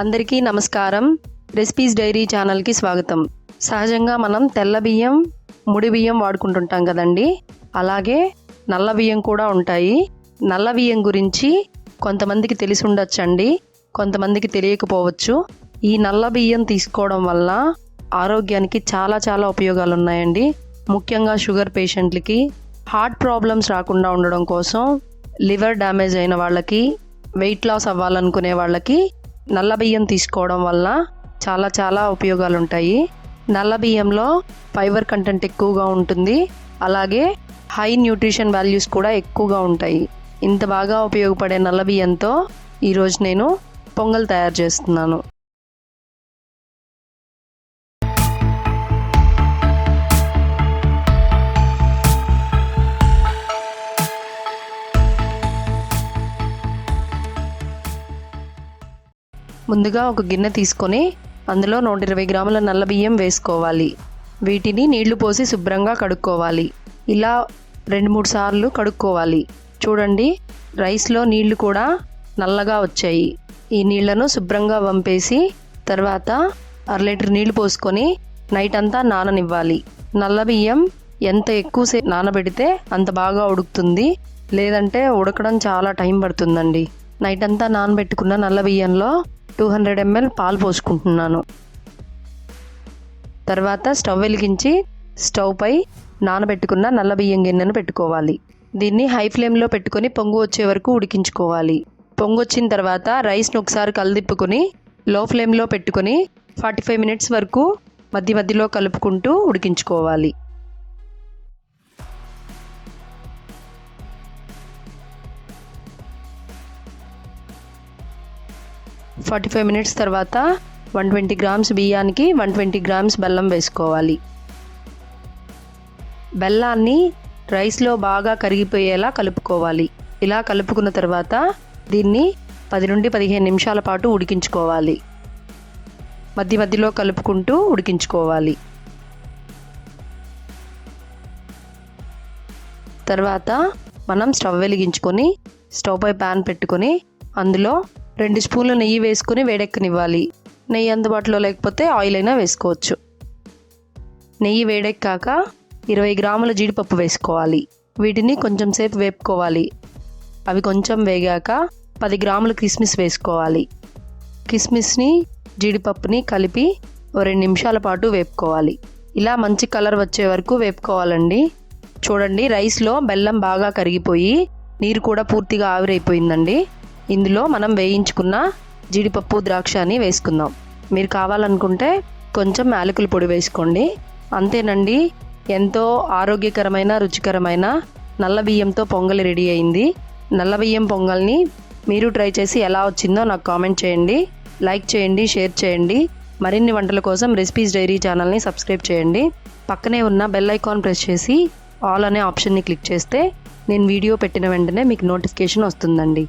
అందరికీ నమస్కారం. Recipes dairy ఛానల్కి స్వాగతం. సహజంగా మనం తెల్ల బియ్యం, ముడి బియ్యం వాడుకుంటుంటాం కదండి. అలాగే నల్ల బియ్యం కూడా ఉంటాయి. నల్ల బియ్యం గురించి కొంతమందికి తెలిసి ఉండొచ్చండి, కొంతమందికి తెలియకపోవచ్చు. ఈ నల్ల బియ్యం తీసుకోవడం వల్ల ఆరోగ్యానికి చాలా ఉపయోగాలు ఉన్నాయండి. ముఖ్యంగా షుగర్ పేషెంట్లకి, హార్ట్ ప్రాబ్లమ్స్ రాకుండా ఉండడం కోసం, లివర్ డ్యామేజ్ అయిన వాళ్ళకి, వెయిట్ లాస్ అవ్వాలనుకునే వాళ్ళకి నల్ల బియ్యం తీసుకోవడం వల్ల చాలా ఉపయోగాలు ఉంటాయి. నల్ల బియ్యంలో ఫైబర్ కంటెంట్ ఎక్కువగా ఉంటుంది. అలాగే హై న్యూట్రిషన్ వాల్యూస్ కూడా ఎక్కువగా ఉంటాయి. ఇంత బాగా ఉపయోగపడే నల్ల బియ్యంతో ఈరోజు నేను పొంగల్ తయారు చేస్తున్నాను. ముందుగా ఒక గిన్నె తీసుకొని అందులో 120 గ్రాముల నల్ల బియ్యం వేసుకోవాలి. వీటిని నీళ్లు పోసి శుభ్రంగా కడుక్కోవాలి. ఇలా 2-3 సార్లు కడుక్కోవాలి. చూడండి, రైస్లో నీళ్లు కూడా నల్లగా వచ్చాయి. ఈ నీళ్లను శుభ్రంగా వంపేసి తర్వాత 1/2 లీటర్ నీళ్లు పోసుకొని నైట్ అంతా నాననివ్వాలి. నల్ల బియ్యం ఎంత ఎక్కువసేపు నానబెడితే అంత బాగా ఉడుకుతుంది, లేదంటే ఉడకడం చాలా టైం పడుతుందండి. నైట్ అంతా నానబెట్టుకున్న నల్ల బియ్యంలో 200 ml పాలు పోసుకుంటున్నాను. తర్వాత స్టవ్ వెలిగించి స్టవ్ పై నానబెట్టుకున్న నల్ల బియ్యం గిన్నెను పెట్టుకోవాలి. దీన్ని హై ఫ్లేమ్లో పెట్టుకొని పొంగు వచ్చే వరకు ఉడికించుకోవాలి. పొంగు వచ్చిన తర్వాత రైస్ను ఒకసారి కలదిప్పుకొని లో ఫ్లేమ్లో పెట్టుకొని 45 minutes వరకు మధ్యలో కలుపుకుంటూ ఉడికించుకోవాలి. మినిట్స్ తర్వాత 120 గ్రామ్స్ బియ్యానికి 120 గ్రామ్స్ బెల్లం వేసుకోవాలి. బెల్లాన్ని రైస్లో బాగా కరిగిపోయేలా కలుపుకోవాలి. ఇలా కలుపుకున్న తర్వాత దీన్ని 10 నుండి 15 నిమిషాల పాటు ఉడికించుకోవాలి. మధ్యలో కలుపుకుంటూ ఉడికించుకోవాలి. తర్వాత మనం స్టవ్ వెలిగించుకొని స్టవ్ పై ప్యాన్ పెట్టుకొని అందులో 2 స్పూన్లు నెయ్యి వేసుకొని వేడెక్కనివ్వాలి. నెయ్యి అందుబాటులో లేకపోతే ఆయిల్ అయినా వేసుకోవచ్చు. నెయ్యి వేడెక్కాక 20 గ్రాముల జీడిపప్పు వేసుకోవాలి. వీటిని కొంచెం సేపు వేపుకోవాలి. అవి కొంచెం వేగాక 10 గ్రాముల కిస్మిస్ వేసుకోవాలి. కిస్మిస్ని, జీడిపప్పుని కలిపి 2 నిమిషాల పాటు వేపుకోవాలి. ఇలా మంచి కలర్ వచ్చే వరకు వేపుకోవాలండి. చూడండి, రైస్లో బెల్లం బాగా కరిగిపోయి నీరు కూడా పూర్తిగా ఆవిరైపోయిందండి. ఇందులో మనం వేయించుకున్న జీడిపప్పు, ద్రాక్షని వేసుకుందాం. మీరు కావాలనుకుంటే కొంచెం యాలకుల పొడి వేసుకోండి. అంతేనండి, ఎంతో ఆరోగ్యకరమైన, రుచికరమైన నల్ల బియ్యంతో పొంగలి రెడీ అయింది. నల్ల బియ్యం పొంగల్ని మీరు ట్రై చేసి ఎలా వచ్చిందో నాకు కామెంట్ చేయండి. లైక్ చేయండి, షేర్ చేయండి. మరిన్ని వంటల కోసం రెసిపీస్ డైరీ ఛానల్ని సబ్స్క్రైబ్ చేయండి. పక్కనే ఉన్న బెల్ ఐకాన్ ప్రెస్ చేసి ఆల్ అనే ఆప్షన్ని క్లిక్ చేస్తే నేను వీడియో పెట్టిన వెంటనే మీకు నోటిఫికేషన్ వస్తుందండి.